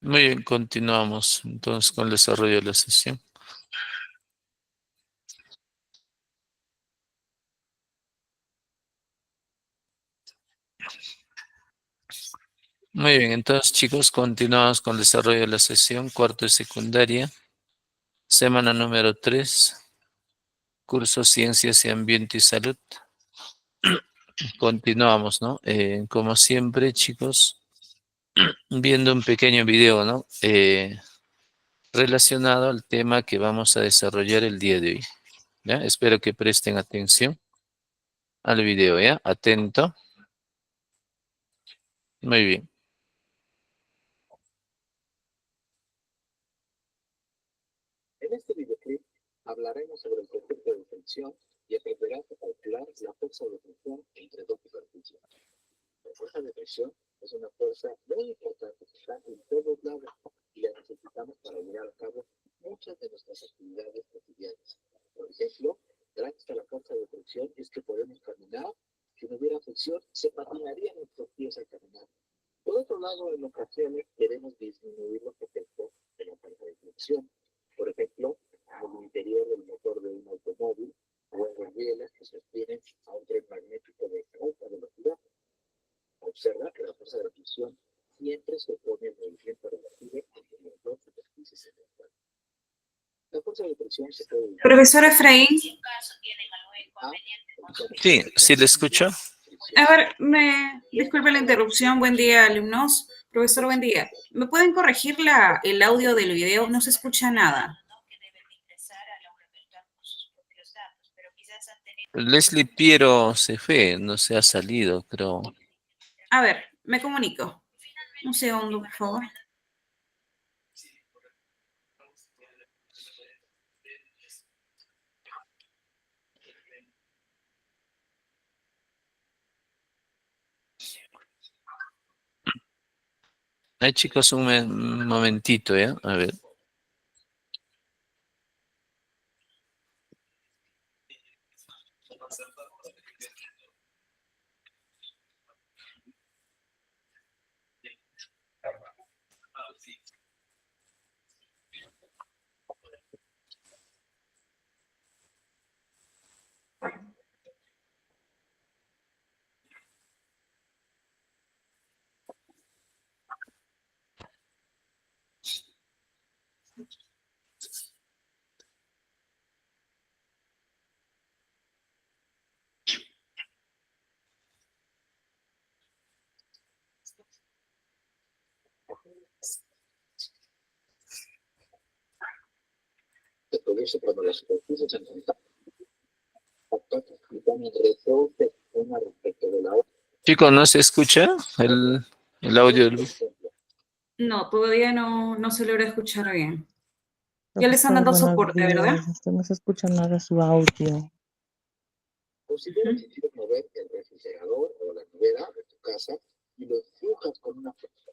Muy bien, continuamos entonces con el desarrollo de la sesión. Muy bien, entonces chicos, continuamos con el desarrollo de la sesión, cuarto de secundaria, semana número 3, curso Ciencias y Ambiente y Salud. Continuamos, ¿no? Como siempre, chicos, viendo un pequeño video, ¿no? Relacionado al tema que vamos a desarrollar el día de hoy. ¿Ya? Espero que presten atención al video, ¿ya? Atento. Muy bien. En este videoclip hablaremos sobre el concepto de fricción y aprenderás a calcular la fuerza de fricción entre dos superficies. La fuerza de presión es una fuerza muy importante que está en todos lados y la necesitamos para llevar a cabo muchas de nuestras actividades cotidianas. Por ejemplo, gracias a la fuerza de fricción es que podemos caminar. Si no hubiera fricción, se patinarían nuestros pies al caminar. Por otro lado, en ocasiones queremos disminuir los efectos de la falta de fricción. Por ejemplo, al interior del motor de un automóvil o en las rieles que sostienen a un tren magnético de alta velocidad. Observa que la fuerza de fricción siempre se opone al movimiento relativo entre las dos superficies centrales. La fuerza de fricción se puede Profesor Efraín, Sí, ¿sí le escucho? a ver, disculpe la interrupción. Buen día, alumnos. Profesor, buen día. ¿Me pueden corregir el audio del video? No se escucha nada. Leslie Piero se fue, no se ha salido, creo. A ver, me comunico. Un segundo, por favor. Ay, chicos, un momentito, ¿ya? A ver. Se produce cuando las superficies en contacto resorte una respecto de la otra. Chicos, ¿no se escucha el audio? No, todavía no se logra escuchar bien. Ya le están Profesor, dando buenos soporte, ¿verdad? días. No se escucha nada su audio. Considera que quieres mover el refrigerador o la nevera de tu casa y lo empujas con una fuerza.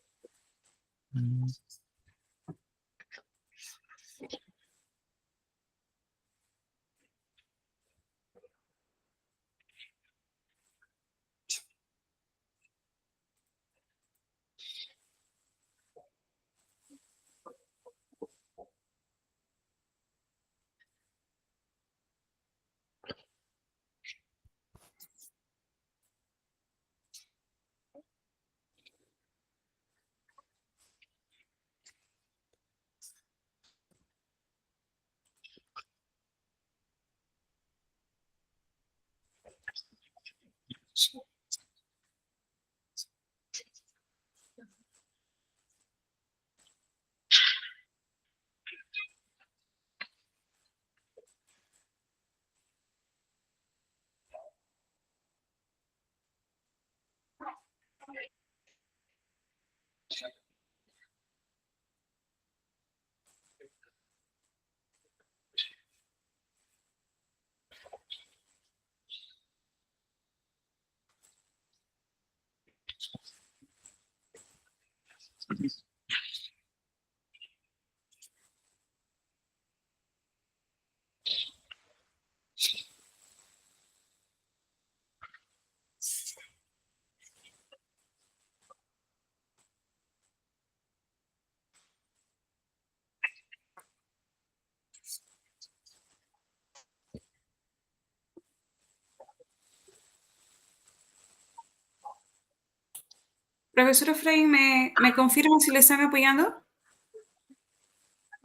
Profesor Efraín, ¿me confirma si le están apoyando?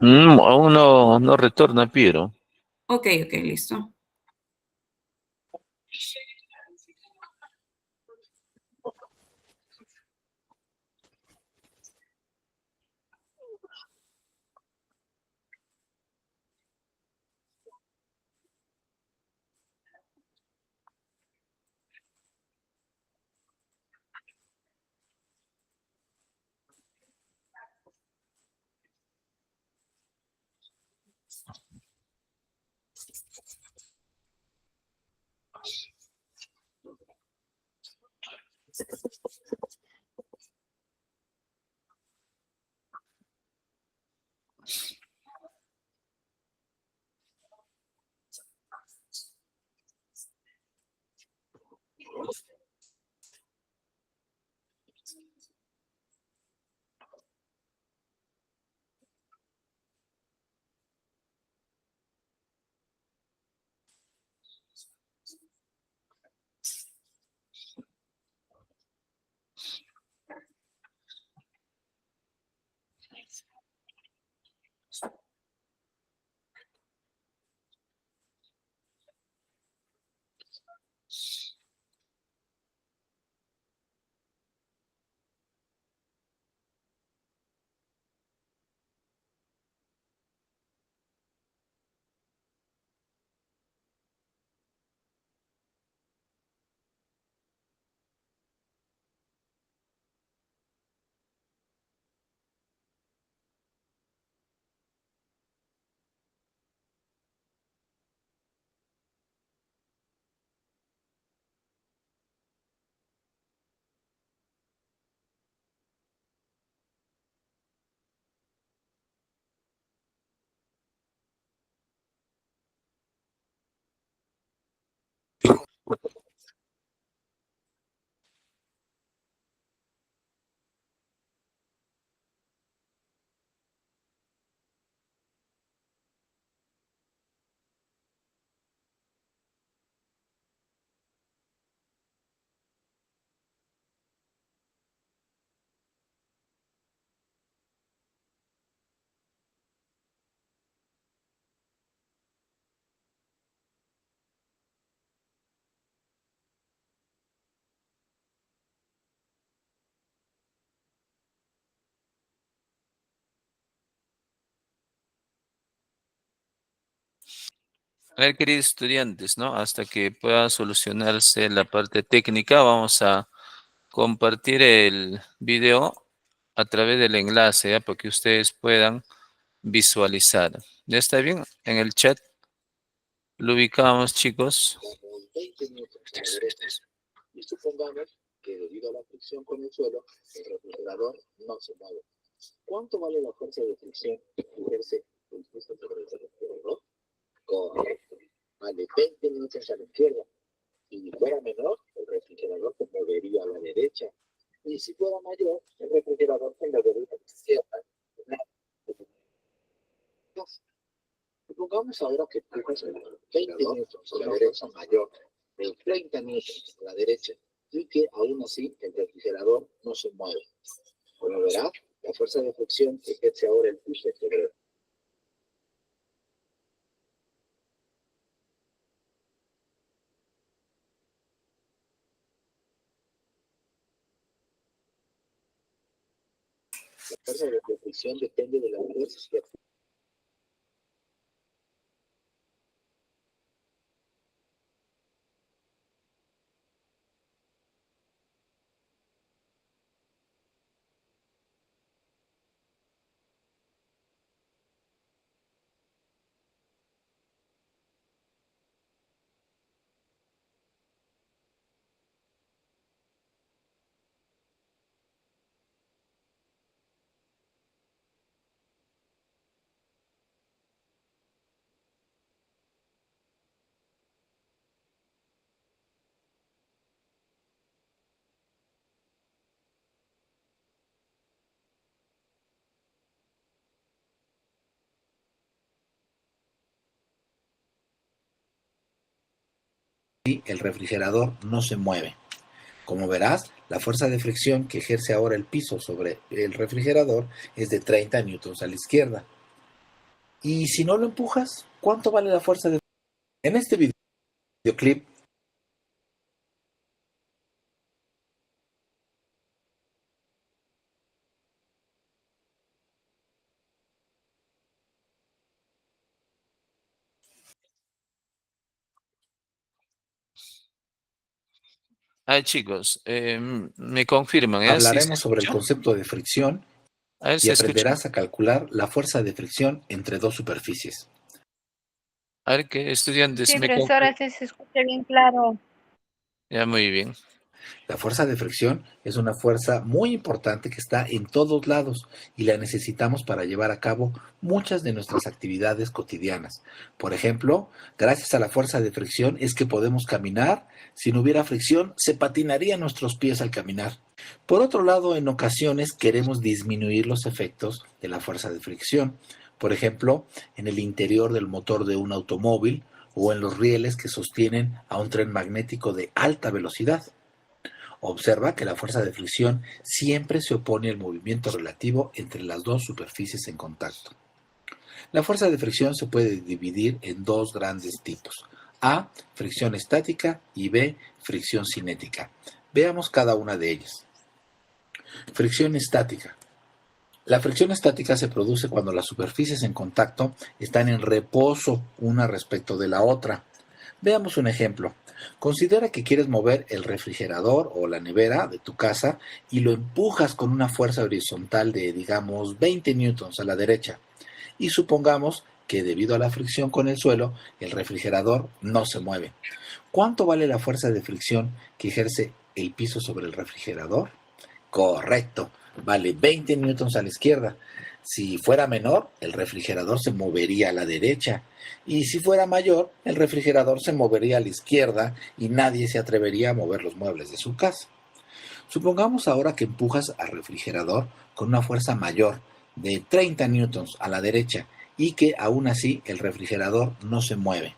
Aún no retorna Piero. Ok, listo. A ver, queridos estudiantes, ¿no? Hasta que pueda solucionarse la parte técnica, vamos a compartir el video a través del enlace, ¿ya? Para que ustedes puedan visualizar. ¿Ya está bien? En el chat lo ubicamos, chicos. Damos 20 minutos a la derecha. Y supongamos que debido a la fricción con el suelo, el refrigerador no se mueve. ¿Cuánto vale la fuerza de fricción que ejerce el piso sobre el refrigerador? Correcto. Vale 20 minutos a la izquierda. Si fuera menor, el refrigerador se movería a la derecha. Y si fuera mayor, el refrigerador se movería a la izquierda. Supongamos ahora que empujas 20 minutos a la derecha mayor, de 30 minutos a la derecha, y que aún así el refrigerador no se mueve. Como verás, la fuerza de fricción que ejerce ahora el piso sobre el la fuerza de fricción depende de la fuerza que el refrigerador no se mueve. Como verás, La fuerza de fricción que ejerce ahora el piso sobre el refrigerador es de 30 newtons a la izquierda. Y si no lo empujas, ¿cuánto vale la fuerza de fricción? En este videoclip Chicos, me confirman, ¿eh? ¿Sí se hablaremos sobre el escucha? concepto de fricción A ver, y ¿se escucha? aprenderás a calcular la fuerza de fricción entre dos superficies. A ver, ¿qué estudiantes Sí, me profesor, confirman? así se escucha bien claro. Ya, muy bien. La fuerza de fricción es una fuerza muy importante que está en todos lados y la necesitamos para llevar a cabo muchas de nuestras actividades cotidianas. Por ejemplo, gracias a la fuerza de fricción es que podemos caminar. Si no hubiera fricción, se patinarían nuestros pies al caminar. Por otro lado, en ocasiones queremos disminuir los efectos de la fuerza de fricción. Por ejemplo, en el interior del motor de un automóvil o en los rieles que sostienen a un tren magnético de alta velocidad. Observa que la fuerza de fricción siempre se opone al movimiento relativo entre las dos superficies en contacto. La fuerza de fricción se puede dividir en dos grandes tipos. A, fricción estática y B, fricción cinética. Veamos cada una de ellas. Fricción estática. La fricción estática se produce cuando las superficies en contacto están en reposo una respecto de la otra. Veamos un ejemplo. Considera que quieres mover el refrigerador o la nevera de tu casa y lo empujas con una fuerza horizontal de, digamos, 20 newtons a la derecha. Y supongamos que debido a la fricción con el suelo, el refrigerador no se mueve. ¿Cuánto vale la fuerza de fricción que ejerce el piso sobre el refrigerador? Correcto, vale 20 newtons a la izquierda. Si fuera menor, el refrigerador se movería a la derecha. Y si fuera mayor, el refrigerador se movería a la izquierda y nadie se atrevería a mover los muebles de su casa. Supongamos ahora que empujas al refrigerador con una fuerza mayor de 30 newtons a la derecha y que aún así el refrigerador no se mueve.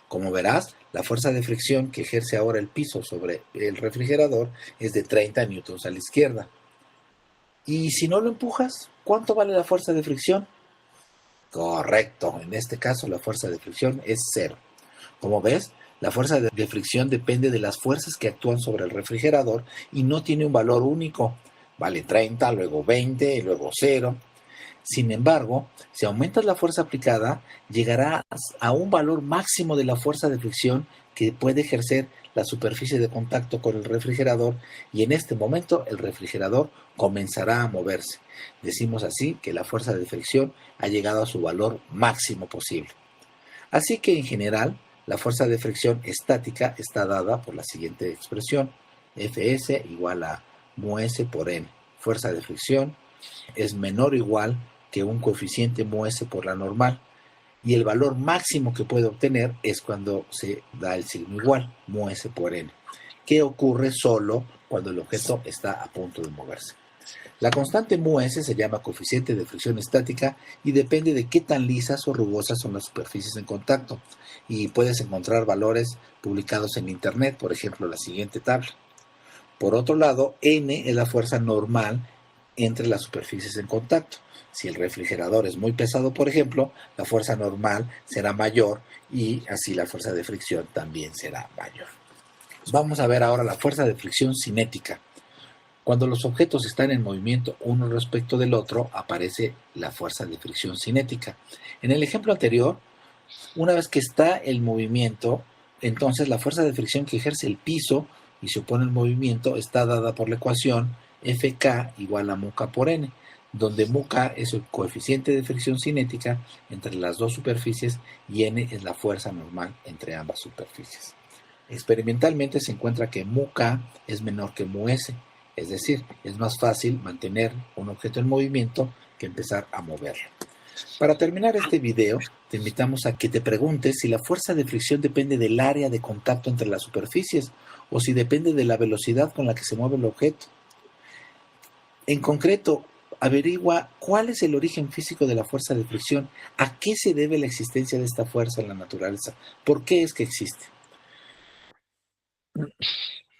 Como verás, la fuerza de fricción que ejerce ahora el piso sobre el refrigerador es de 30 newtons a la izquierda. Y si no lo empujas, ¿cuánto vale la fuerza de fricción? Correcto, en este caso la fuerza de fricción es 0. Como ves, la fuerza de fricción depende de las fuerzas que actúan sobre el refrigerador y no tiene un valor único. Vale 30, luego 20 y luego 0. Sin embargo, si aumentas la fuerza aplicada, llegarás a un valor máximo de la fuerza de fricción que puede ejercer la superficie de contacto con el refrigerador y en este momento el refrigerador comenzará a moverse. Decimos así que la fuerza de fricción ha llegado a su valor máximo posible. Así que en general, la fuerza de fricción estática está dada por la siguiente expresión: Fs igual a μs por n. Fuerza de fricción es menor o igual que un coeficiente μs por la normal. Y el valor máximo que puede obtener es cuando se da el signo igual, μs por n, que ocurre solo cuando el objeto está a punto de moverse. La constante μs se llama coeficiente de fricción estática y depende de qué tan lisas o rugosas son las superficies en contacto. Y puedes encontrar valores publicados en internet, por ejemplo, la siguiente tabla. Por otro lado, n es la fuerza normal entre las superficies en contacto. Si el refrigerador es muy pesado, por ejemplo, la fuerza normal será mayor y así la fuerza de fricción también será mayor. Vamos a ver ahora la fuerza de fricción cinética. Cuando los objetos están en movimiento uno respecto del otro, aparece la fuerza de fricción cinética. En el ejemplo anterior, una vez que está el movimiento, entonces la fuerza de fricción que ejerce el piso y se opone al movimiento está dada por la ecuación Fk igual a μk por n, donde μk es el coeficiente de fricción cinética entre las dos superficies y n es la fuerza normal entre ambas superficies. Experimentalmente se encuentra que μk es menor que μs, es decir, es más fácil mantener un objeto en movimiento que empezar a moverlo. Para terminar este video, te invitamos a que te preguntes si la fuerza de fricción depende del área de contacto entre las superficies o si depende de la velocidad con la que se mueve el objeto. En concreto, averigua cuál es el origen físico de la fuerza de fricción, a qué se debe la existencia de esta fuerza en la naturaleza, por qué es que existe.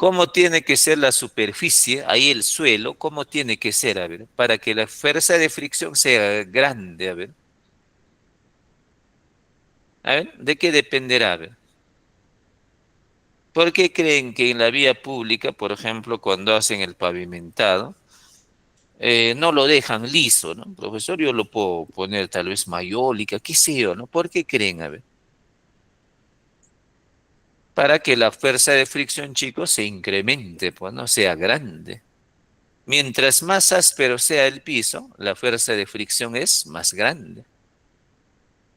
¿Cómo tiene que ser la superficie, ahí el suelo, cómo tiene que ser, a ver, para que la fuerza de fricción sea grande, a ver? A ver, ¿de qué dependerá? A ver. ¿Por qué creen que en la vía pública, por ejemplo, cuando hacen el pavimentado, no lo dejan liso, ¿no? Profesor, yo lo puedo poner tal vez mayólica, qué sé yo, ¿no? ¿Por qué creen? A ver. Para que la fuerza de fricción, chicos, se incremente, pues no sea grande. Mientras más áspero sea el piso, la fuerza de fricción es más grande.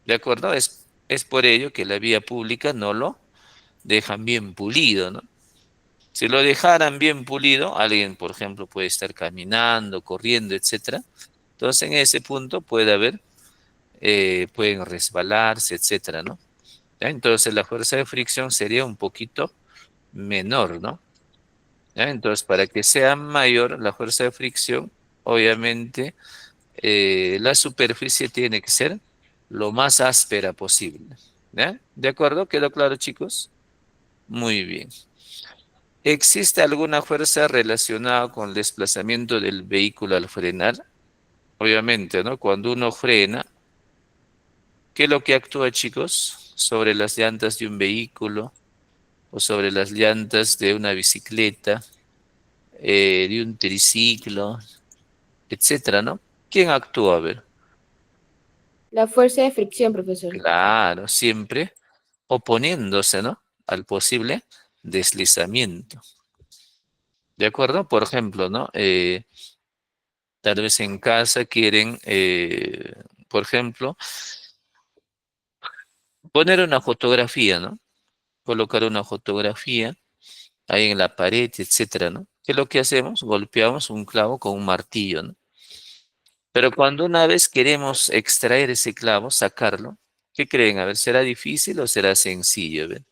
¿De acuerdo? Es por ello que la vía pública no lo dejan bien pulido, ¿no? Si lo dejaran bien pulido, alguien, por ejemplo, puede estar caminando, corriendo, etcétera. Entonces, en ese punto puede haber, pueden resbalarse, etcétera, ¿no? ¿Ya? Entonces, la fuerza de fricción sería un poquito menor, ¿no? ¿Ya? Entonces, para que sea mayor la fuerza de fricción, obviamente, la superficie tiene que ser lo más áspera posible. ¿Ya? ¿De acuerdo? ¿Quedó claro, chicos? Muy bien. ¿Existe alguna fuerza relacionada con el desplazamiento del vehículo al frenar? Obviamente, ¿no? Cuando uno frena, ¿qué es lo que actúa, chicos? Sobre las llantas de un vehículo o sobre las llantas de una bicicleta, de un triciclo, etcétera, ¿no? ¿Quién actúa? A ver. La fuerza de fricción, profesor. Claro, siempre oponiéndose, ¿no? Al posible deslizamiento. ¿De acuerdo? Por ejemplo, ¿no? Tal vez en casa quieren, por ejemplo, poner una fotografía, ¿no? Colocar una fotografía ahí en la pared, etcétera, ¿no? ¿Qué es lo que hacemos? Golpeamos un clavo con un martillo, ¿no? Pero cuando una vez queremos extraer ese clavo, sacarlo, ¿qué creen? A ver, ¿será difícil o será sencillo? A ver.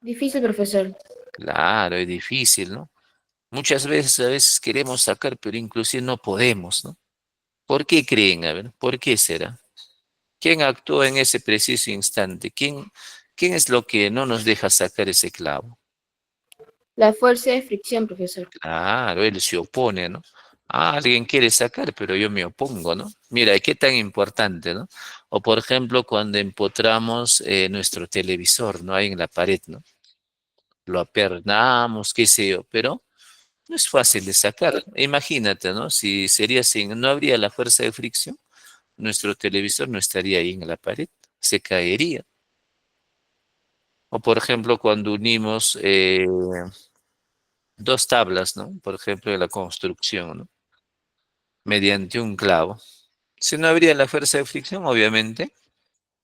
Difícil, profesor. Claro, es difícil, ¿no? Muchas veces, a veces queremos sacar, pero inclusive no podemos, ¿no? ¿Por qué creen? A ver, ¿por qué será? ¿Quién actúa en ese preciso instante? ¿Quién es lo que no nos deja sacar ese clavo? La fuerza de fricción, profesor. Claro, él se opone, ¿no? Ah, alguien quiere sacar, pero yo me opongo, ¿no? Mira, qué tan importante, ¿no? O por ejemplo, cuando empotramos nuestro televisor, ¿no? Ahí en la pared, ¿no? Lo apernamos, qué sé yo, pero no es fácil de sacar. Imagínate, ¿no? Si sería así, no habría la fuerza de fricción, nuestro televisor no estaría ahí en la pared, se caería. O por ejemplo, cuando unimos dos tablas, ¿no? Por ejemplo, de la construcción, ¿no? Mediante un clavo. Si no habría la fuerza de fricción, obviamente,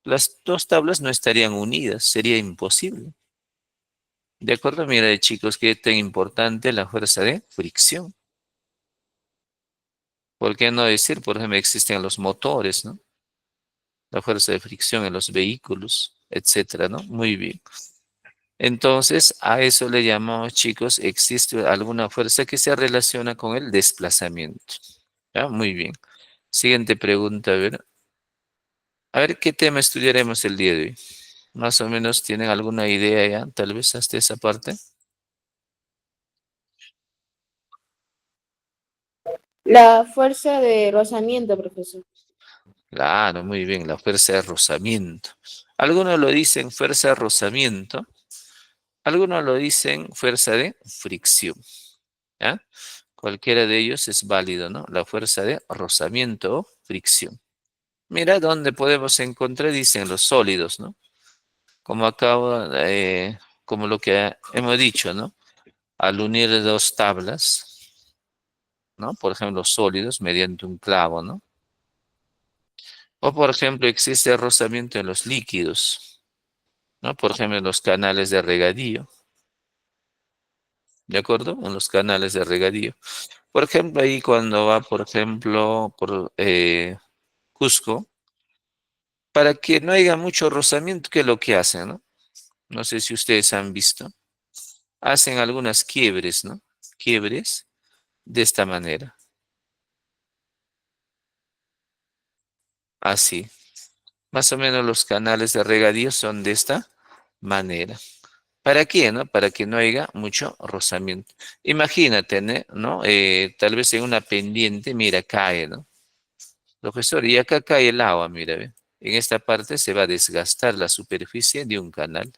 las dos tablas no estarían unidas, sería imposible. ¿De acuerdo? Mira, chicos, qué tan importante la fuerza de fricción. ¿Por qué no decir, por ejemplo, existen los motores, ¿no? La fuerza de fricción en los vehículos, etcétera, ¿no? Muy bien. Entonces, a eso le llamamos, chicos, existe alguna fuerza que se relaciona con el desplazamiento. ¿Ya? Muy bien. Siguiente pregunta, a ver. A ver, ¿qué tema estudiaremos el día de hoy? Más o menos tienen alguna idea ya, tal vez hasta esa parte. La fuerza de rozamiento, profesor. Claro, muy bien, la fuerza de rozamiento. Algunos lo dicen fuerza de rozamiento, algunos lo dicen fuerza de fricción. ¿Ya? Cualquiera de ellos es válido, ¿no? La fuerza de rozamiento o fricción. Mira dónde podemos encontrar, dicen los sólidos, ¿no? Como acabo, como lo que hemos dicho, ¿no? Al unir dos tablas, ¿no? Por ejemplo, sólidos mediante un clavo, ¿no? O por ejemplo, existe rozamiento en los líquidos, ¿no? Por ejemplo, en los canales de regadío, ¿de acuerdo? En los canales de regadío. Por ejemplo, ahí cuando va, por ejemplo, por Cusco, para que no haya mucho rozamiento, ¿qué es lo que hacen, no? No sé si ustedes han visto. Hacen algunas quiebres, ¿no? Quiebres de esta manera. Así. Más o menos los canales de regadío son de esta manera. ¿Para qué, no? Para que no haya mucho rozamiento. Imagínate, ¿no? Tal vez en una pendiente, mira, cae, ¿no? Profesor, y acá cae el agua, mira, ve. En esta parte se va a desgastar la superficie de un canal.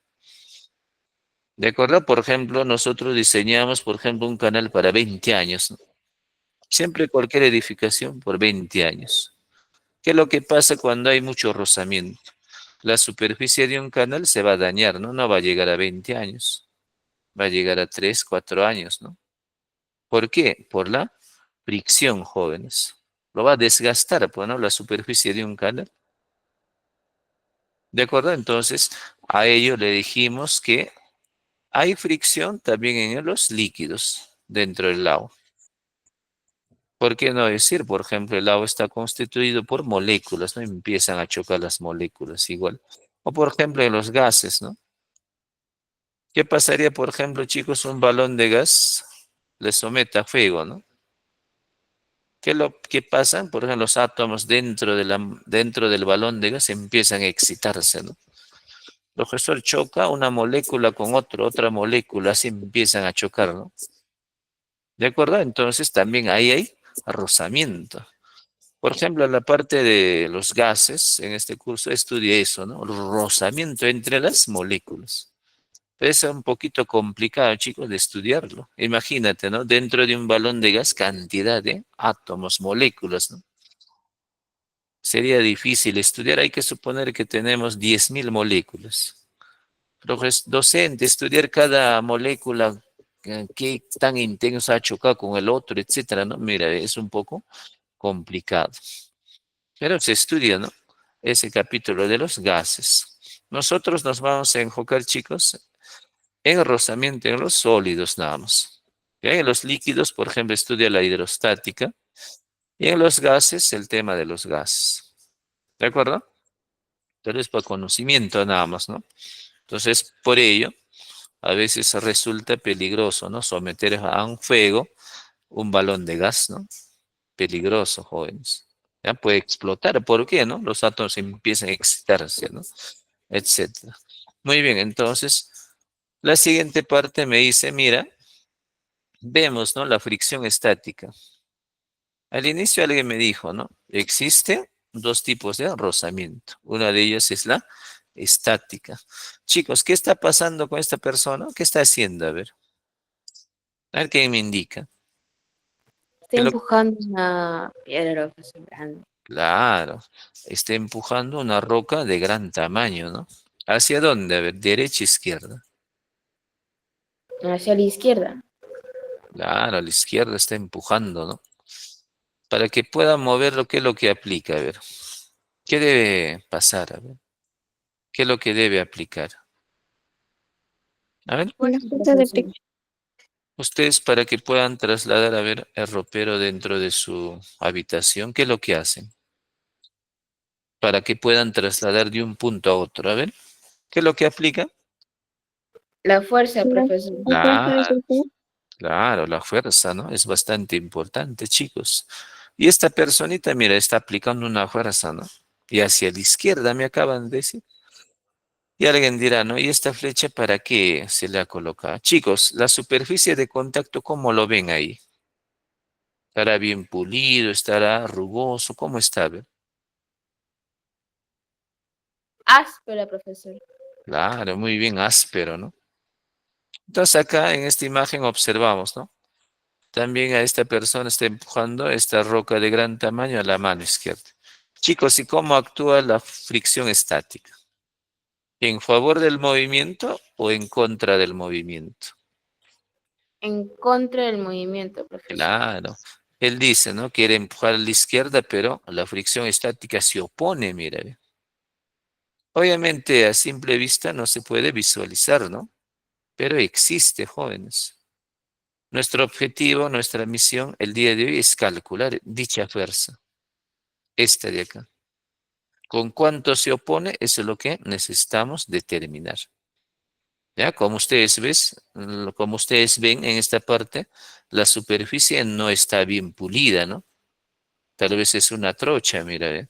¿De acuerdo? Por ejemplo, nosotros diseñamos, por ejemplo, un canal para 20 años, ¿no? Siempre cualquier edificación por 20 años. ¿Qué es lo que pasa cuando hay mucho rozamiento? La superficie de un canal se va a dañar, ¿no? No va a llegar a 20 años, va a llegar a 3, 4 años, ¿no? ¿Por qué? Por la fricción, jóvenes. Lo va a desgastar, pues, ¿no? La superficie de un canal. ¿De acuerdo? Entonces, a ello le dijimos que hay fricción también en los líquidos dentro del agua. ¿Por qué no decir, por ejemplo, el agua está constituido por moléculas, ¿no? Empiezan a chocar las moléculas igual. O por ejemplo, en los gases, ¿no? ¿Qué pasaría, por ejemplo, chicos, un balón de gas le somete a fuego, ¿no? ¿Qué pasa? Por ejemplo, los átomos dentro del balón de gas empiezan a excitarse, ¿no? El profesor choca una molécula con otra molécula, así empiezan a chocar, ¿no? ¿De acuerdo? Entonces también ahí hay rozamiento. Por ejemplo, en la parte de los gases, en este curso estudia eso, ¿no? El rozamiento entre las moléculas. Es un poquito complicado, chicos, de estudiarlo. Imagínate, ¿no? Dentro de un balón de gas, cantidad de átomos, moléculas, ¿no? Sería difícil estudiar. Hay que suponer que tenemos 10.000 moléculas. Docente, estudiar cada molécula, qué tan intenso ha chocado con el otro, etcétera, ¿no? Mira, es un poco complicado. Pero se estudia, ¿no? Ese capítulo de los gases. Nosotros nos vamos a enfocar, chicos, en el rozamiento en los sólidos nada más. ¿Ok? En los líquidos, por ejemplo, estudia la hidrostática. Y en los gases, el tema de los gases. ¿De acuerdo? Pero es por conocimiento nada más, ¿no? Entonces, por ello, a veces resulta peligroso, ¿no? Someter a un fuego un balón de gas, ¿no? Peligroso, jóvenes. Ya puede explotar. ¿Por qué, no? Los átomos empiezan a excitarse, ¿no? Etcétera. Muy bien, entonces, la siguiente parte me dice, mira, vemos, ¿no? La fricción estática. Al inicio alguien me dijo, ¿no? Existen dos tipos de rozamiento. Una de ellas es la estática. Chicos, ¿qué está pasando con esta persona? ¿Qué está haciendo? A ver quién me indica. Estoy ¿Qué lo- empujando una piedra, profesor, grande. Claro, está empujando una roca de gran tamaño, ¿no? ¿Hacia dónde? A ver, derecha, izquierda. Hacia la izquierda. Claro, a la izquierda está empujando, ¿no? Para que pueda moverlo, ¿qué es lo que aplica? A ver, ¿qué debe pasar? A ver, ¿qué es lo que debe aplicar? A ver, Una fuerza de fricción. ustedes para que puedan trasladar, a ver, el ropero dentro de su habitación, ¿qué es lo que hacen? Para que puedan trasladar de un punto a otro, a ver, ¿qué es lo que aplica? La fuerza, La, profesor. la fuerza de Claro, fricción. claro, la fuerza, ¿no? Es bastante importante, chicos. Y esta personita, mira, está aplicando una fuerza, ¿no? Y hacia la izquierda me acaban de decir. Y alguien dirá, ¿no? ¿Y esta flecha para qué se le ha colocado? Chicos, la superficie de contacto, ¿cómo lo ven ahí? ¿Estará bien pulido? ¿Estará rugoso? ¿Cómo está? A ver. Áspera, profesor. Claro, muy bien áspero, ¿no? Entonces acá en esta imagen observamos, ¿no? También a esta persona está empujando esta roca de gran tamaño a la mano izquierda. Chicos, ¿y cómo actúa la fricción estática? ¿En favor del movimiento o en contra del movimiento? En contra del movimiento, profesor. Claro. Él dice, ¿no? Quiere empujar a la izquierda, pero la fricción estática se opone, mira. Ve. Obviamente a simple vista no se puede visualizar, ¿no? Pero existe, jóvenes. Nuestro objetivo, nuestra misión el día de hoy es calcular dicha fuerza, esta de acá. ¿Con cuánto se opone? Eso es lo que necesitamos determinar. ¿Ya? Como ustedes ven en esta parte, la superficie no está bien pulida, ¿no? Tal vez es una trocha, mira, ¿ve?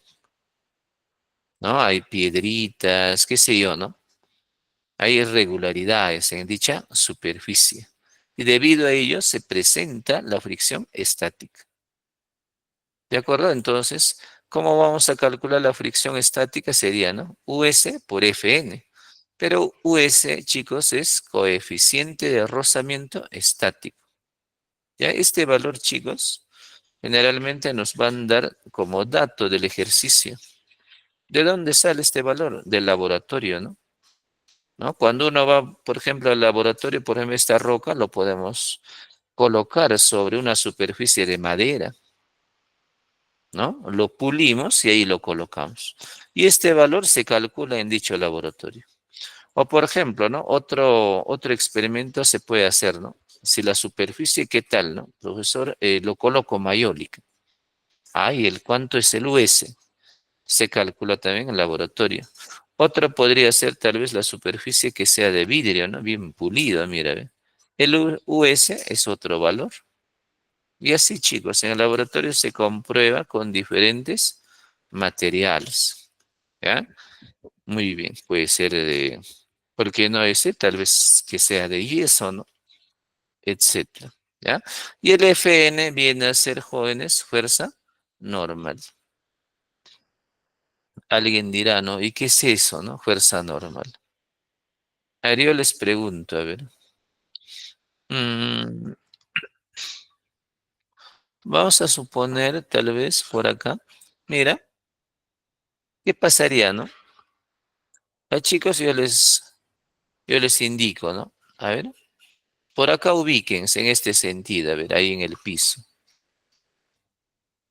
¿No? Hay piedritas, qué sé yo, ¿no? Hay irregularidades en dicha superficie. Y debido a ello se presenta la fricción estática. ¿De acuerdo? Entonces, ¿cómo vamos a calcular la fricción estática? Sería, ¿no? US por Fn. Pero US, chicos, es coeficiente de rozamiento estático. ¿Ya? Este valor, chicos, generalmente nos van a dar como dato del ejercicio. ¿De dónde sale este valor? Del laboratorio, ¿no? ¿No? Cuando uno va, por ejemplo, al laboratorio, por ejemplo, esta roca lo podemos colocar sobre una superficie de madera, ¿no? Lo pulimos y ahí lo colocamos. Y este valor se calcula en dicho laboratorio. O por ejemplo, ¿no? Otro experimento se puede hacer, ¿no? Si la superficie, ¿qué tal, no? Profesor, lo coloco mayólica. Ah, ¿y cuánto es el US? Se calcula también en el laboratorio. Otro podría ser tal vez la superficie que sea de vidrio, ¿no? Bien pulido, mira, ¿ve? El US es otro valor. Y así, chicos, en el laboratorio se comprueba con diferentes materiales. ¿Ya? Muy bien, puede ser de, ¿por qué no ese? Tal vez que sea de yeso, ¿no? Etcétera. ¿Ya? Y el FN viene a ser, jóvenes, fuerza normal. Alguien dirá, ¿no? ¿Y qué es eso, no? Fuerza normal. A ver, yo les pregunto, a ver. Mm, vamos a suponer, tal vez, por acá. Mira, ¿qué pasaría, no? A chicos, yo les indico, ¿no? A ver, por acá ubíquense en este sentido, a ver, ahí en el piso.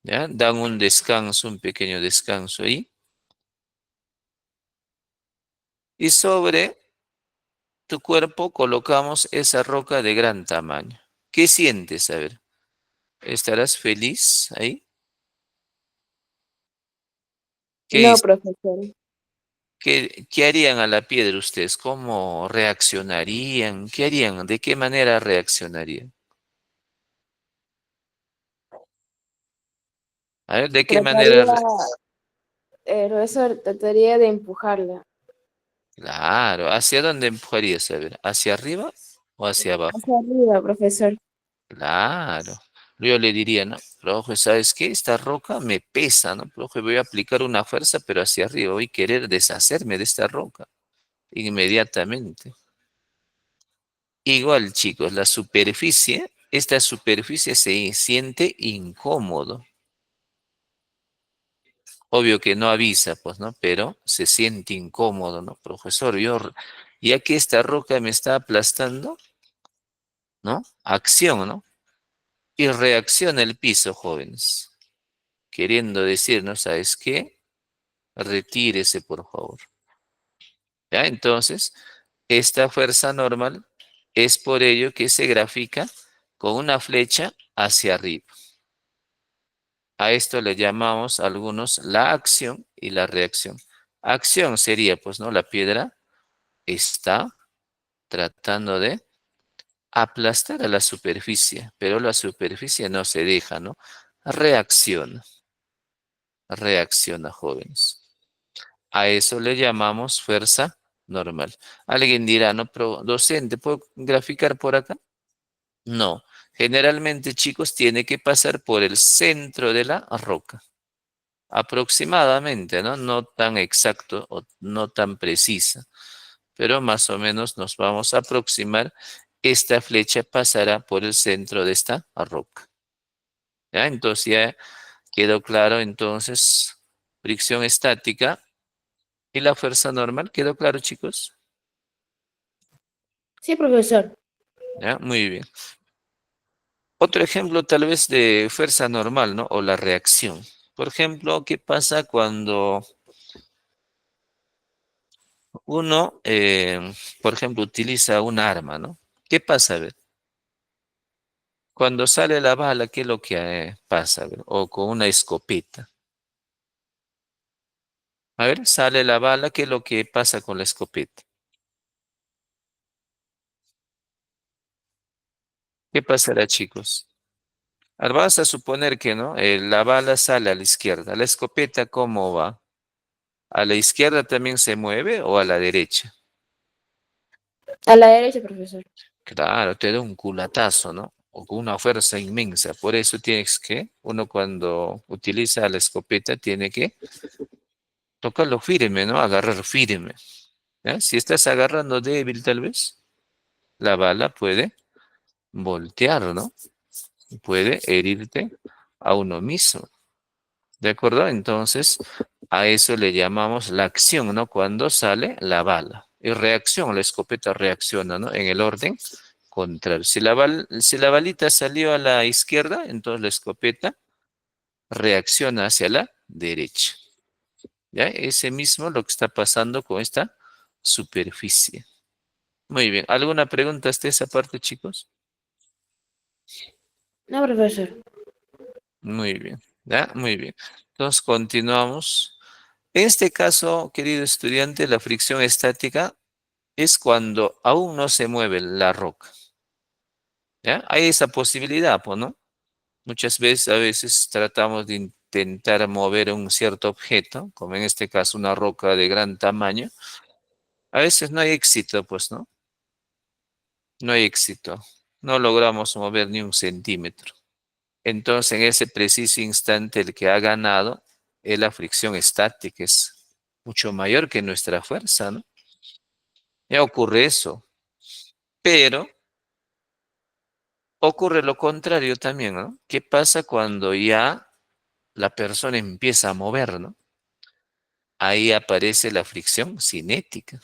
¿Ya? Dan un descanso, un pequeño descanso ahí. Y sobre tu cuerpo colocamos esa roca de gran tamaño. ¿Qué sientes? A ver, ¿estarás feliz ahí? ¿Qué, No, profesor. qué harían a la piedra ustedes? ¿Cómo reaccionarían? ¿Qué harían? ¿De qué manera reaccionarían? A ver, ¿de qué manera? Trataría, profesor, trataría de empujarla Claro, ¿hacia dónde empujarías? A ver, ¿hacia arriba o hacia abajo? hacia arriba, profesor. Claro. Yo le diría, no, profe, ¿sabes qué? Esta roca me pesa, ¿no? Profe, voy a aplicar una fuerza, pero hacia arriba. Voy a querer deshacerme de esta roca inmediatamente. Igual, chicos, esta superficie se siente incómodo. Obvio que no avisa, pues, ¿no? Pero se siente incómodo, ¿no? Profesor, ya que esta roca me está aplastando, ¿no? Acción, ¿no? Y reacciona el piso, jóvenes. Queriendo decir, ¿no? ¿Sabes qué? Retírese, por favor. ¿Ya? Entonces, esta fuerza normal es por ello que se grafica con una flecha hacia arriba. A esto le llamamos algunos la acción y la reacción. Acción sería, pues, ¿no? La piedra está tratando de aplastar a la superficie, pero la superficie no se deja, ¿no? Reacciona, reacciona, jóvenes. A eso le llamamos fuerza normal. Alguien dirá, no, pero docente, ¿puedo graficar por acá? No. Generalmente, chicos, tiene que pasar por el centro de la roca. Aproximadamente, ¿no? No tan exacto o no tan precisa, pero más o menos nos vamos a aproximar. Esta flecha pasará por el centro de esta roca. ¿Ya? Entonces ya quedó claro, entonces, fricción estática y la fuerza normal. ¿Quedó claro, chicos? Sí, profesor. ¿Ya? Muy bien. Otro ejemplo tal vez de fuerza normal, ¿no? O la reacción. Por ejemplo, ¿qué pasa cuando uno, por ejemplo, utiliza un arma, ¿no? ¿Qué pasa? A ver, cuando sale la bala, ¿qué es lo que pasa? A ver, o con una escopeta. A ver, sale la bala, ¿qué es lo que pasa con la escopeta? ¿Qué pasará, chicos? Ahora vamos a suponer que, ¿no? La bala sale a la izquierda. ¿La escopeta cómo va? ¿A la izquierda también se mueve o a la derecha? A la derecha, profesor. Claro, te da un culatazo, ¿no? O con una fuerza inmensa. Por eso tienes que, uno cuando utiliza la escopeta tiene que tocarlo firme, ¿no? Agarrar firme. ¿Ya? Si estás agarrando débil, tal vez, la bala puede voltear, ¿no? Puede herirte a uno mismo. ¿De acuerdo? Entonces, a eso le llamamos la acción, ¿no? Cuando sale la bala. Y reacción, la escopeta reacciona, ¿no? En el orden contrario. Si la balita salió a la izquierda, entonces la escopeta reacciona hacia la derecha. ¿Ya? Ese mismo lo que está pasando con esta superficie. Muy bien. ¿Alguna pregunta hasta esa parte, chicos? No, profesor. Muy bien. ¿Ya? Muy bien. Entonces, continuamos. En este caso, querido estudiante, la fricción estática es cuando aún no se mueve la roca. ¿Ya? Hay esa posibilidad, pues, ¿no? Muchas veces, a veces tratamos de intentar mover un cierto objeto, como en este caso una roca de gran tamaño. A veces no hay éxito, pues, ¿no? No hay éxito. No logramos mover ni un centímetro. Entonces, en ese preciso instante, el que ha ganado es la fricción estática, es mucho mayor que nuestra fuerza, ¿no? Ya ocurre eso. Pero ocurre lo contrario también, ¿no? ¿Qué pasa cuando ya la persona empieza a mover, ¿no? Ahí aparece la fricción cinética.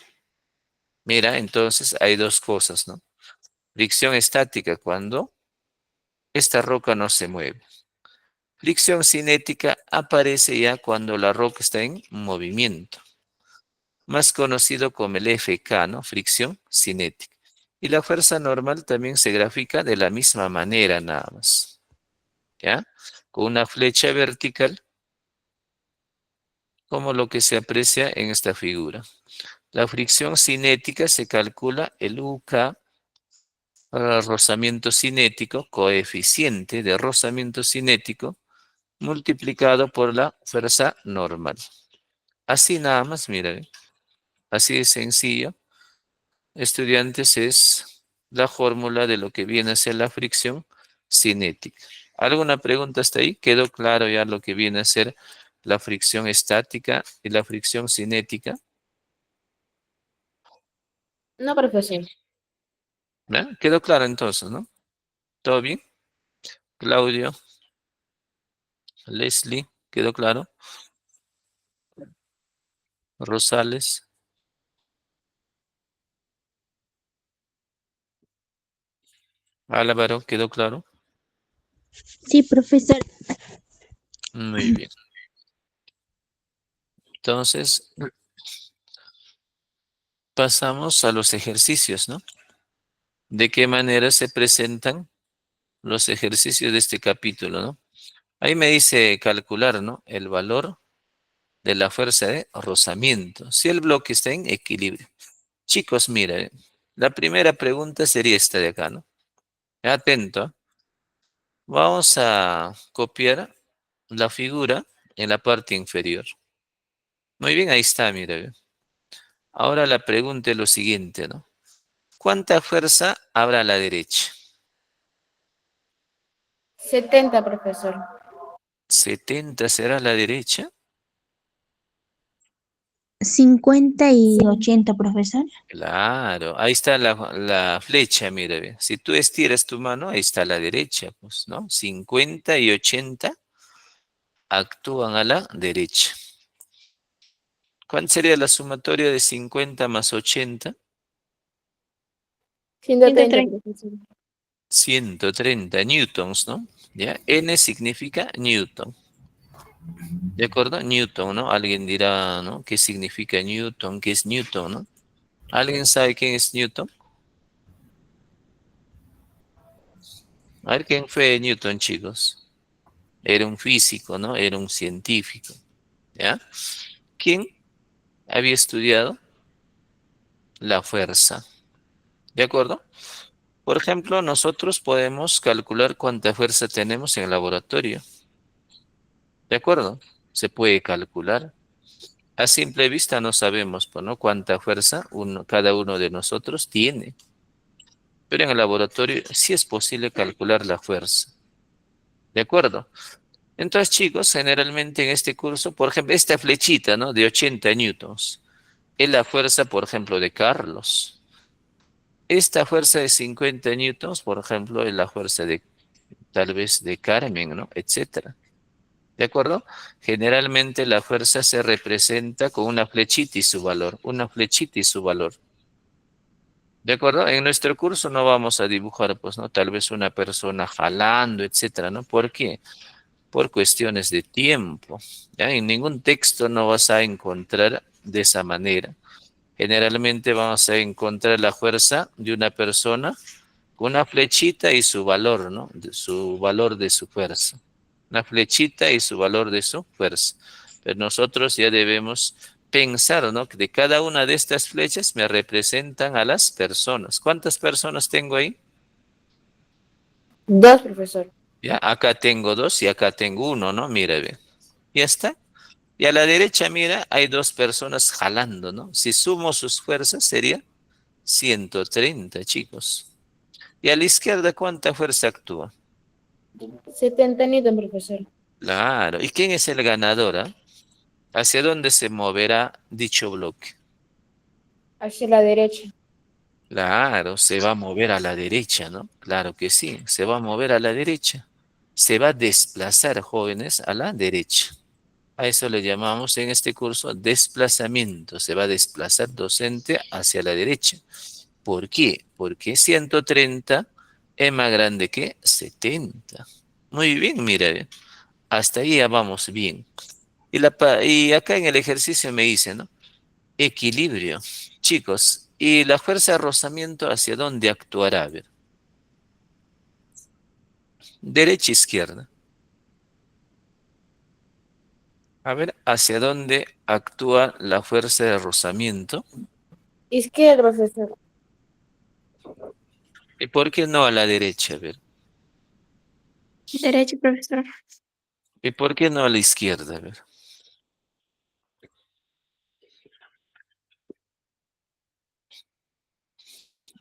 Mira, entonces hay dos cosas, ¿no? Fricción estática cuando esta roca no se mueve. Fricción cinética aparece ya cuando la roca está en movimiento, más conocido como el FK, ¿no? Fricción cinética. Y la fuerza normal también se grafica de la misma manera, nada más. ¿Ya? Con una flecha vertical, como lo que se aprecia en esta figura. La fricción cinética se calcula el UK para el rozamiento cinético, coeficiente de rozamiento cinético, multiplicado por la fuerza normal. Así nada más, mira, así de sencillo. Estudiantes, es la fórmula de lo que viene a ser la fricción cinética. ¿Alguna pregunta hasta ahí? ¿Quedó claro ya lo que viene a ser la fricción estática y la fricción cinética? No, profesor. ¿Ya? ¿Quedó claro entonces, no? ¿Todo bien? Claudio, Leslie, ¿quedó claro? Rosales, Álvaro, ¿quedó claro? Sí, profesor. Muy bien. Entonces, pasamos a los ejercicios, ¿no? ¿De qué manera se presentan los ejercicios de este capítulo, ¿no? Ahí me dice calcular, ¿no? El valor de la fuerza de rozamiento, si el bloque está en equilibrio. Chicos, mira, la primera pregunta sería esta de acá, ¿no? Atento, ¿eh? Vamos a copiar la figura en la parte inferior. Muy bien, ahí está, mira. Ve. Ahora la pregunta es lo siguiente, ¿no? ¿Cuánta fuerza habrá a la derecha? 70, profesor. ¿70 será a la derecha? 50 y Sí. 80, profesor. Claro, ahí está la flecha, mira. Ve. Si tú estiras tu mano, ahí está a la derecha, pues, ¿no? 50 y 80 actúan a la derecha. ¿Cuál sería la sumatoria de 50 más 80? 130, profesor. 130 newtons, ¿no? ¿Ya? N significa newton. ¿De acuerdo? Newton, ¿no? Alguien dirá, ¿no? ¿Qué significa newton? ¿Qué es newton, no? ¿Alguien sabe quién es Newton? A ver, ¿quién fue Newton, chicos? Era un físico, ¿no? Era un científico, ¿ya? ¿Quién había estudiado la fuerza? ¿De acuerdo? Por ejemplo, nosotros podemos calcular cuánta fuerza tenemos en el laboratorio. ¿De acuerdo? Se puede calcular. A simple vista no sabemos, pues, ¿no? Cuánta fuerza cada uno de nosotros tiene. Pero en el laboratorio sí es posible calcular la fuerza. ¿De acuerdo? Entonces, chicos, generalmente en este curso, por ejemplo, esta flechita, ¿no? De 80 newtons, es la fuerza, por ejemplo, de Carlos. Esta fuerza de 50 newtons, por ejemplo, es la fuerza de, tal vez, de Carmen, ¿no? Etcétera. ¿De acuerdo? Generalmente la fuerza se representa con una flechita y su valor, una flechita y su valor. ¿De acuerdo? En nuestro curso no vamos a dibujar, pues, ¿no? Tal vez una persona jalando, etcétera, ¿no? ¿Por qué? Por cuestiones de tiempo. ¿Ya? En ningún texto no vas a encontrar de esa manera. Generalmente vamos a encontrar la fuerza de una persona con una flechita y su valor, ¿no? Su valor de su fuerza. Una flechita y su valor de su fuerza. Pero nosotros ya debemos pensar, ¿no? Que de cada una de estas flechas me representan a las personas. ¿Cuántas personas tengo ahí? 2, profesor. Ya, acá tengo 2 y acá tengo 1, ¿no? Mira, ve. Ya está. Y a la derecha, mira, hay 2 personas jalando, ¿no? Si sumo sus fuerzas, sería 130, chicos. Y a la izquierda, ¿cuánta fuerza actúa? 70 newton, profesor. Claro. ¿Y quién es el ganador, ah? ¿Hacia dónde se moverá dicho bloque? Hacia la derecha. Claro, se va a mover a la derecha, ¿no? Claro que sí, se va a mover a la derecha. Se va a desplazar, jóvenes, a la derecha. A eso le llamamos en este curso desplazamiento. Se va a desplazar docente hacia la derecha. ¿Por qué? Porque 130 es más grande que 70. Muy bien, mira, hasta ahí ya vamos bien. Y acá en el ejercicio me dice, ¿no? Equilibrio. Chicos, ¿y la fuerza de rozamiento hacia dónde actuará? A ver, derecha, izquierda. A ver, ¿hacia dónde actúa la fuerza de rozamiento? Izquierda, profesor. ¿Y por qué no a la derecha? A ver, Derecho, profesor. ¿y por qué no a la izquierda? A ver.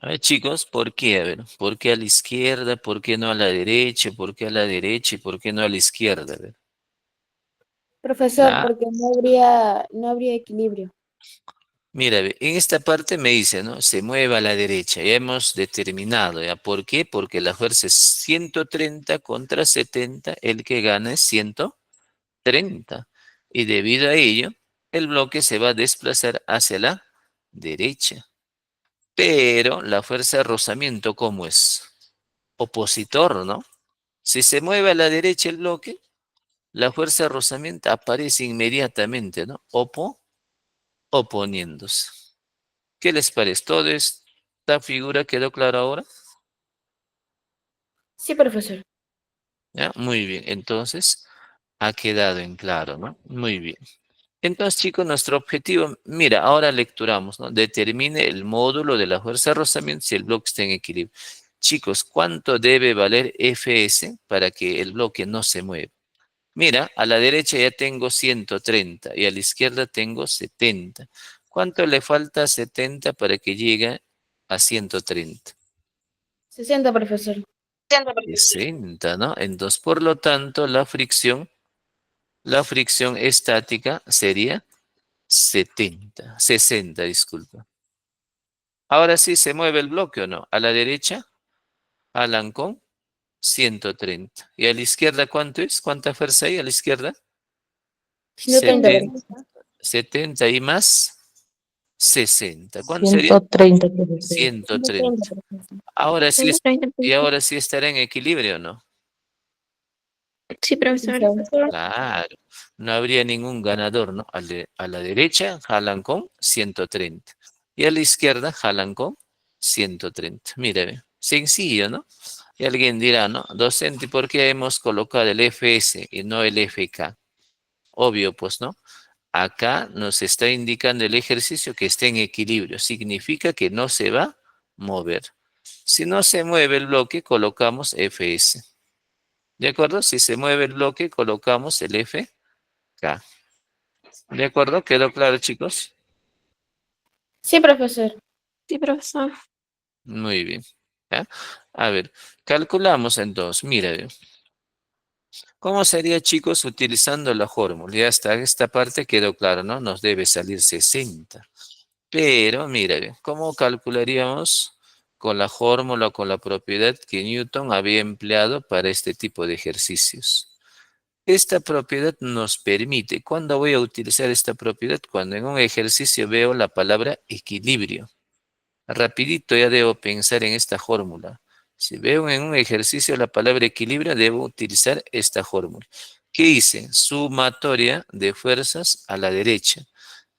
A ver, chicos, ¿por qué? A ver, ¿por qué a la izquierda? ¿Por qué no a la derecha? ¿Por qué a la derecha? ¿Y por qué no a la izquierda? A ver. Profesor, La, porque no habría equilibrio. mira, ve, en esta parte me dice, ¿no? Se mueve a la derecha. Ya hemos determinado, ¿ya? ¿Por qué? Porque la fuerza es 130 contra 70. El que gana es 130. Y debido a ello, el bloque se va a desplazar hacia la derecha. Pero la fuerza de rozamiento, ¿cómo es? Opositor, ¿no? Si se mueve a la derecha el bloque, la fuerza de rozamiento aparece inmediatamente, ¿no? Oponiéndose. ¿Qué les parece? ¿Toda esta figura quedó clara ahora? Sí, profesor. ¿Ya? Muy bien. Entonces, ha quedado en claro, ¿no? Muy bien. Entonces, chicos, nuestro objetivo, mira, ahora lecturamos, ¿no? Determine el módulo de la fuerza de rozamiento si el bloque está en equilibrio. Chicos, ¿cuánto debe valer Fs para que el bloque no se mueva? Mira, a la derecha ya tengo 130 y a la izquierda tengo 70. ¿Cuánto le falta a 70 para que llegue a 130? 60, profesor. 60, ¿no? Entonces, por lo tanto, la fricción estática sería 60, disculpa. Ahora sí, ¿se mueve el bloque o no? A la derecha, Alan con 130. ¿Y a la izquierda cuánto es? ¿Cuánta fuerza hay a la izquierda? 130, 70, profesor. 70 y más 60. ¿Cuánto sería? 130, profesor. 130, 130. profesor. Ahora sí, 130, y profesor. ahora sí estará en equilibrio, ¿no? Sí, profesor. Claro, no habría ningún ganador, ¿no? A la derecha jalan con 130 y a la izquierda jalan con 130. Mire, ve, sencillo, ¿no? Y alguien dirá, ¿no? Docente, ¿por qué hemos colocado el FS y no el FK? Obvio, pues, ¿no? Acá nos está indicando el ejercicio que está en equilibrio. Significa que no se va a mover. Si no se mueve el bloque, colocamos FS. ¿De acuerdo? Si se mueve el bloque, colocamos el FK. ¿De acuerdo? ¿Quedó claro, chicos? Sí, profesor. Sí, profesor. Muy bien. ¿Ya? A ver, calculamos entonces. Mira, ve, ¿cómo sería, chicos, utilizando la fórmula? Ya hasta esta parte quedó claro, ¿no? Nos debe salir 60. Pero, mira, ve, ¿cómo calcularíamos con la fórmula o con la propiedad que Newton había empleado para este tipo de ejercicios? Esta propiedad nos permite, ¿cuándo voy a utilizar esta propiedad? Cuando en un ejercicio veo la palabra equilibrio. Rapidito ya debo pensar en esta fórmula. Si veo en un ejercicio la palabra equilibrio, debo utilizar esta fórmula. ¿Qué hice? Sumatoria de fuerzas a la derecha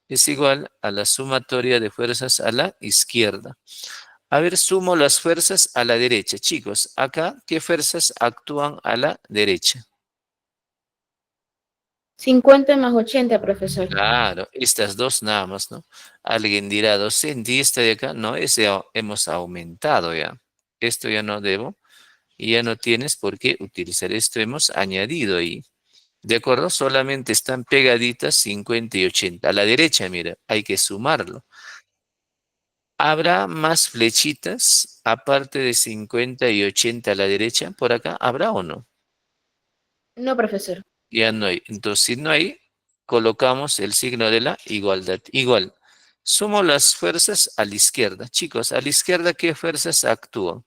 es igual a la sumatoria de fuerzas a la izquierda. A ver, sumo las fuerzas a la derecha. Chicos, acá, ¿qué fuerzas actúan a la derecha? 50 más 80, profesor. Claro, estas dos nada más, ¿no? Alguien dirá docente y esta de acá, no, ese hemos aumentado ya. Esto ya no debo y ya no tienes por qué utilizar esto, hemos añadido ahí. ¿De acuerdo? Solamente están pegaditas 50 y 80. A la derecha, mira, hay que sumarlo. ¿Habrá más flechitas aparte de 50 y 80 a la derecha? ¿Por acá habrá o no? No, profesor. Ya no hay. Entonces, si no hay, colocamos el signo de la igualdad. Igual. Sumo las fuerzas a la izquierda. Chicos, a la izquierda, ¿qué fuerzas actúan?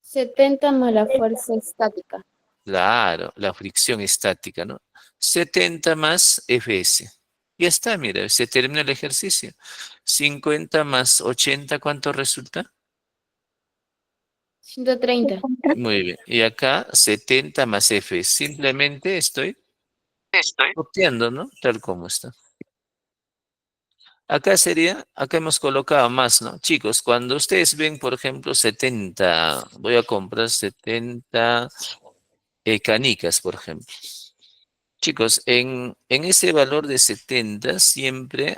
70 más la fuerza estática. Claro, la fricción estática, ¿no? 70 más Fs. Ya está, mira, se terminó el ejercicio. 50 más 80, ¿cuánto resulta? 130. Muy bien. Y acá 70 más F. Simplemente estoy copiando, ¿no? Tal como está. Acá sería, acá hemos colocado más, ¿no? Chicos, cuando ustedes ven, por ejemplo, 70, voy a comprar 70 canicas, por ejemplo. Chicos, en ese valor de 70 siempre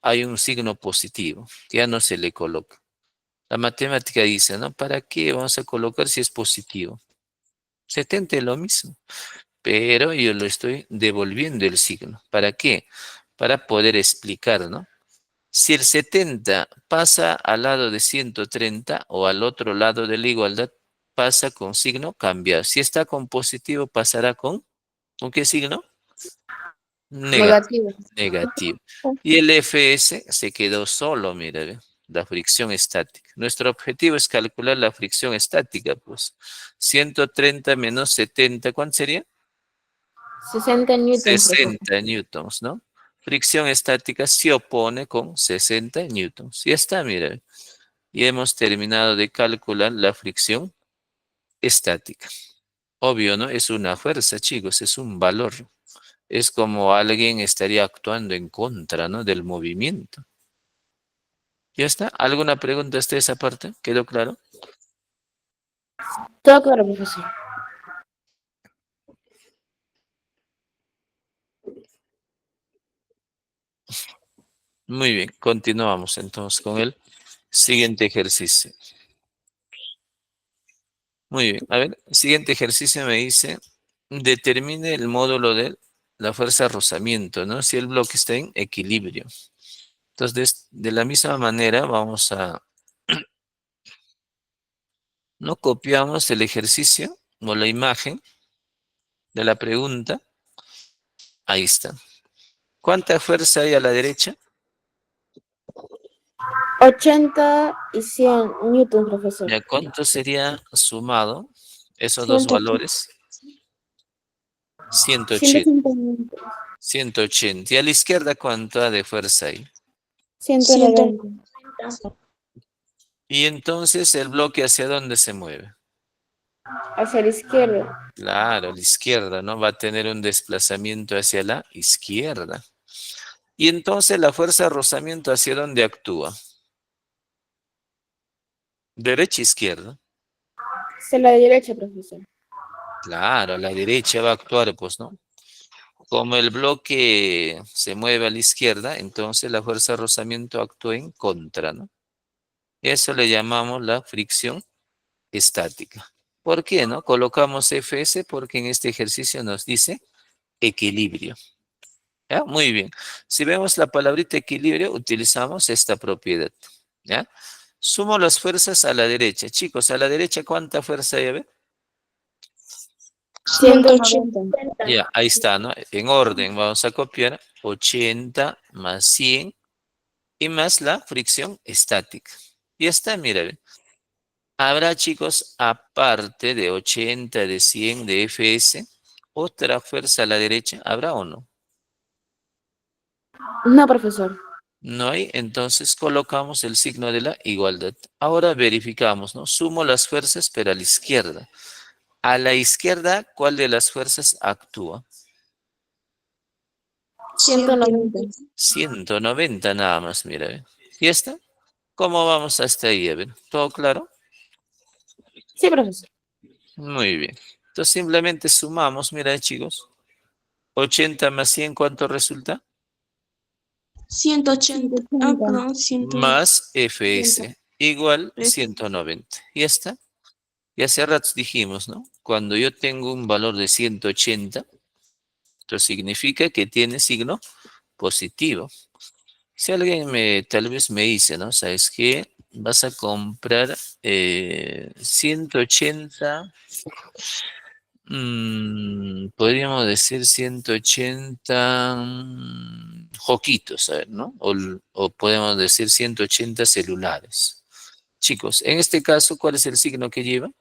hay un signo positivo, que ya no se le coloca. La matemática dice, ¿no? ¿Para qué vamos a colocar si es positivo? 70 es lo mismo. Pero yo lo estoy devolviendo el signo. ¿Para qué? Para poder explicar, ¿no? Si el 70 pasa al lado de 130 o al otro lado de la igualdad, pasa con signo cambiado. Si está con positivo, pasará ¿con qué signo? Negativo. Negativo. Negativo. Y el Fs se quedó solo, mira, ve, la fricción estática. Nuestro objetivo es calcular la fricción estática, pues. 130 menos 70, ¿cuánto sería? 60 newtons, profesor. 60 newtons, ¿no? Fricción estática se opone con 60 newtons. Ya está, mira. Y hemos terminado de calcular la fricción estática. Obvio, ¿no? Es una fuerza, chicos, es un valor. Es como alguien estaría actuando en contra, ¿no? Del movimiento. ¿Ya está? ¿Alguna pregunta hasta esa parte? ¿Quedó claro? Todo claro, profesor. Muy bien, continuamos entonces con el siguiente ejercicio. Muy bien, a ver, el siguiente ejercicio me dice, determine el módulo de la fuerza de rozamiento, ¿no? Si el bloque está en equilibrio. Entonces, de la misma manera vamos a, no copiamos el ejercicio o la imagen de la pregunta. Ahí está. ¿Cuánta fuerza hay a la derecha? 80 y 100 newtons, profesor. ¿Ya cuánto sería sumado esos dos 180. valores? 180. 150. 180. ¿Y a la izquierda cuánta de fuerza hay? 190. Y entonces el bloque hacia dónde se mueve. Hacia la izquierda. Claro, a la izquierda, ¿no? Va a tener un desplazamiento hacia la izquierda. Y entonces la fuerza de rozamiento hacia dónde actúa. Derecha, izquierda. Hacia la derecha, profesor. Claro, a la derecha va a actuar, pues, ¿no? Como el bloque se mueve a la izquierda, entonces la fuerza de rozamiento actúa en contra, ¿no? Eso le llamamos la fricción estática. ¿Por qué, no? Colocamos Fs porque en este ejercicio nos dice equilibrio. ¿Ya? Muy bien. Si vemos la palabrita equilibrio, utilizamos esta propiedad. ¿Ya? Sumo las fuerzas a la derecha. Chicos, a la derecha, ¿cuánta fuerza hay? A ver. 190. Ya, ahí está, ¿no? En orden, vamos a copiar 80 más 100 y más la fricción estática. Y está, mira, ve. Habrá, chicos, aparte de 80, de 100, de Fs, otra fuerza a la derecha, ¿habrá o no? No, profesor. No hay, entonces colocamos el signo de la igualdad. Ahora verificamos, ¿no? Sumo las fuerzas, pero a la izquierda. A la izquierda, ¿cuál de las fuerzas actúa? 190. 190 nada más, mira, ve. ¿Y está? ¿Cómo vamos hasta ahí? A ver, ¿todo claro? Sí, profesor. Muy bien. Entonces simplemente sumamos, mira, chicos. 80 más 100, ¿cuánto resulta? 180. Ah, perdón, 100. Más Fs igual 190. ¿Y está? Y hace rato dijimos, ¿no? Cuando yo tengo un valor de 180, esto significa que tiene signo positivo. Si alguien tal vez me dice, ¿no? ¿Sabes qué? Vas a comprar 180, podríamos decir 180 joquitos, a ver, ¿no? O podemos decir 180 celulares. Chicos, en este caso, ¿cuál es el signo que lleva?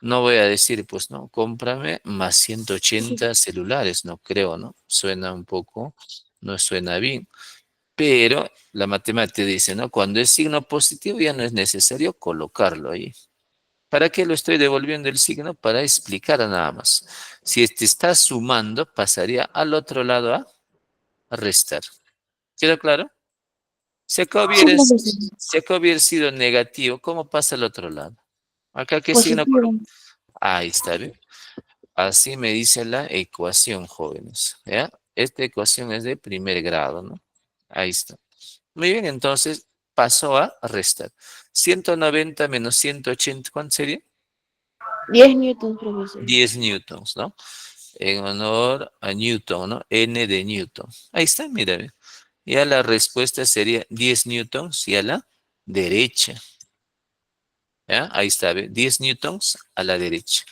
No voy a decir, pues, no, cómprame más 180 celulares, no creo, ¿no? Suena un poco, no suena bien. Pero la matemática dice, ¿no? Cuando es signo positivo ya no es necesario colocarlo ahí. ¿Para qué lo estoy devolviendo el signo? Para explicar nada más. Si este está sumando, pasaría al otro lado a restar. ¿Quedó claro? Si acá Sí, hubiera, profesor. si acá hubiera sido negativo, ¿cómo pasa al otro lado? Acá, ¿qué signo Positivo. coloco? Ahí está, ¿bien? Así me dice la ecuación, jóvenes. ¿Ya? Esta ecuación es de primer grado, ¿no? Ahí está. Muy bien, entonces paso a restar. 190 menos 180, ¿cuánto sería? 10 newtons, profesor. 10 newtons, ¿no? En honor a Newton, ¿no? N de Newton. Ahí está, mira. Ve. Ya la respuesta sería 10 newtons y a la derecha. ¿Ya? Ahí está, ¿ve? 10 newtons a la derecha.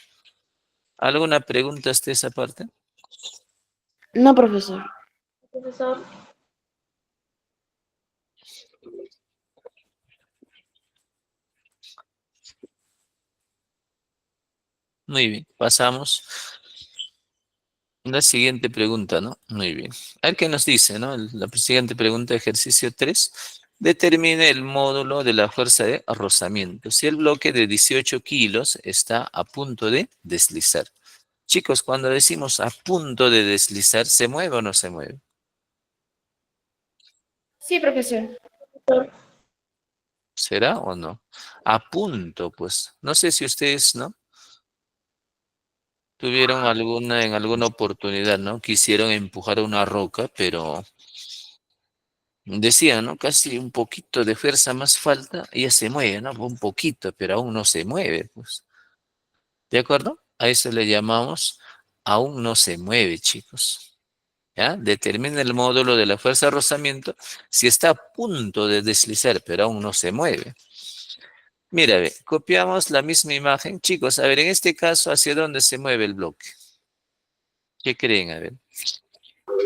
¿Alguna pregunta hasta esa parte? No, profesor. Profesor. Muy bien, pasamos a la siguiente pregunta, ¿no? Muy bien. A ver qué nos dice, ¿no? La siguiente pregunta, ejercicio 3. Determine el módulo de la fuerza de rozamiento. Si el bloque de 18 kilos está a punto de deslizar. Chicos, cuando decimos a punto de deslizar, ¿se mueve o no se mueve? Sí, profesor. ¿Será o no? A punto, pues. No sé si ustedes, ¿no? Tuvieron en alguna oportunidad, ¿no? Quisieron empujar una roca, pero decía, ¿no? Casi un poquito de fuerza más falta, ella se mueve, ¿no? Un poquito, pero aún no se mueve, pues. ¿De acuerdo? A eso le llamamos aún no se mueve, chicos. ¿Ya? Determina el módulo de la fuerza de rozamiento si está a punto de deslizar, pero aún no se mueve. Mira, ve, copiamos la misma imagen. Chicos, a ver, en este caso, ¿hacia dónde se mueve el bloque? ¿Qué creen? A ver.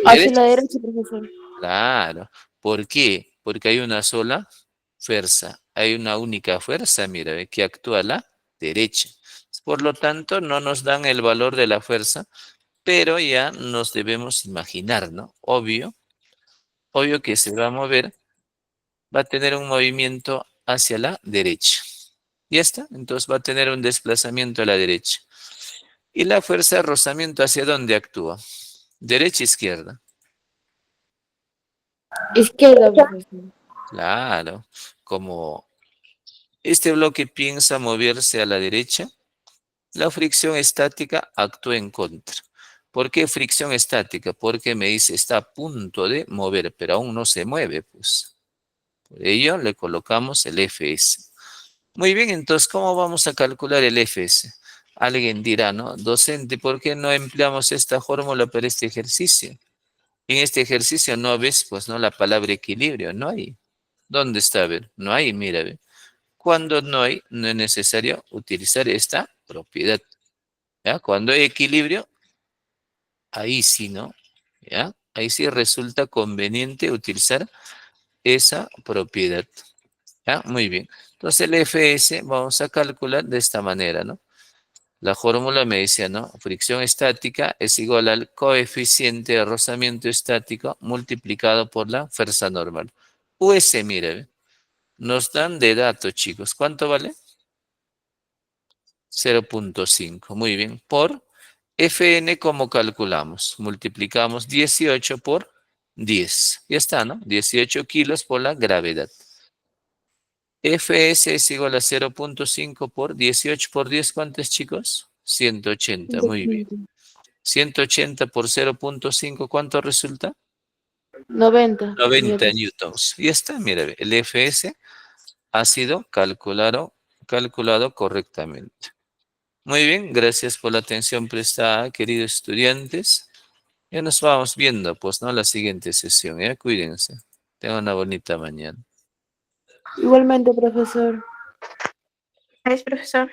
Hacia la derecha, profesor. Claro. ¿Por qué? Porque hay una sola fuerza. Hay una única fuerza, mira, ve, que actúa a la derecha. Por lo tanto, no nos dan el valor de la fuerza, pero ya nos debemos imaginar, ¿no? Obvio que se va a mover, va a tener un movimiento hacia la derecha. ¿Ya está? Entonces va a tener un desplazamiento a la derecha. ¿Y la fuerza de rozamiento hacia dónde actúa? ¿Derecha o izquierda? Izquierda, profesor. Claro. Como este bloque piensa moverse a la derecha, la fricción estática actúa en contra. ¿Por qué fricción estática? Porque me dice está a punto de mover, pero aún no se mueve, pues. Por ello le colocamos el Fs. Muy bien, entonces, ¿cómo vamos a calcular el Fs? Alguien dirá, ¿no? Docente, ¿por qué no empleamos esta fórmula para este ejercicio? En este ejercicio no ves, pues, ¿no? La palabra equilibrio, no hay. ¿Dónde está? A ver, no hay, mira, ve. Cuando no hay, no es necesario utilizar esta propiedad. ¿Ya? Cuando hay equilibrio, ahí sí, ¿no? ¿Ya? Ahí sí resulta conveniente utilizar esa propiedad. ¿Ya? Muy bien. Entonces el FS vamos a calcular de esta manera, ¿no? La fórmula me decía, ¿no? Fricción estática es igual al coeficiente de rozamiento estático multiplicado por la fuerza normal. US, mire, ¿ve? Nos dan de datos, chicos. ¿Cuánto vale? 0.5. Muy bien. Por Fn, ¿cómo calculamos? Multiplicamos 18 por 10. Ya está, ¿no? 18 kilos por la gravedad. Fs es igual a 0.5 por 18 por 10. ¿Cuánto es, chicos? 180. Muy bien. 180 por 0.5, ¿cuánto resulta? 90. 90 newtons. Y está, mira, el Fs ha sido calculado correctamente. Muy bien, gracias por la atención prestada, queridos estudiantes. Ya nos vamos viendo, pues, ¿no? La siguiente sesión, ¿ya? Cuídense. Tengan una bonita mañana. Igualmente, profesor. Es profesor.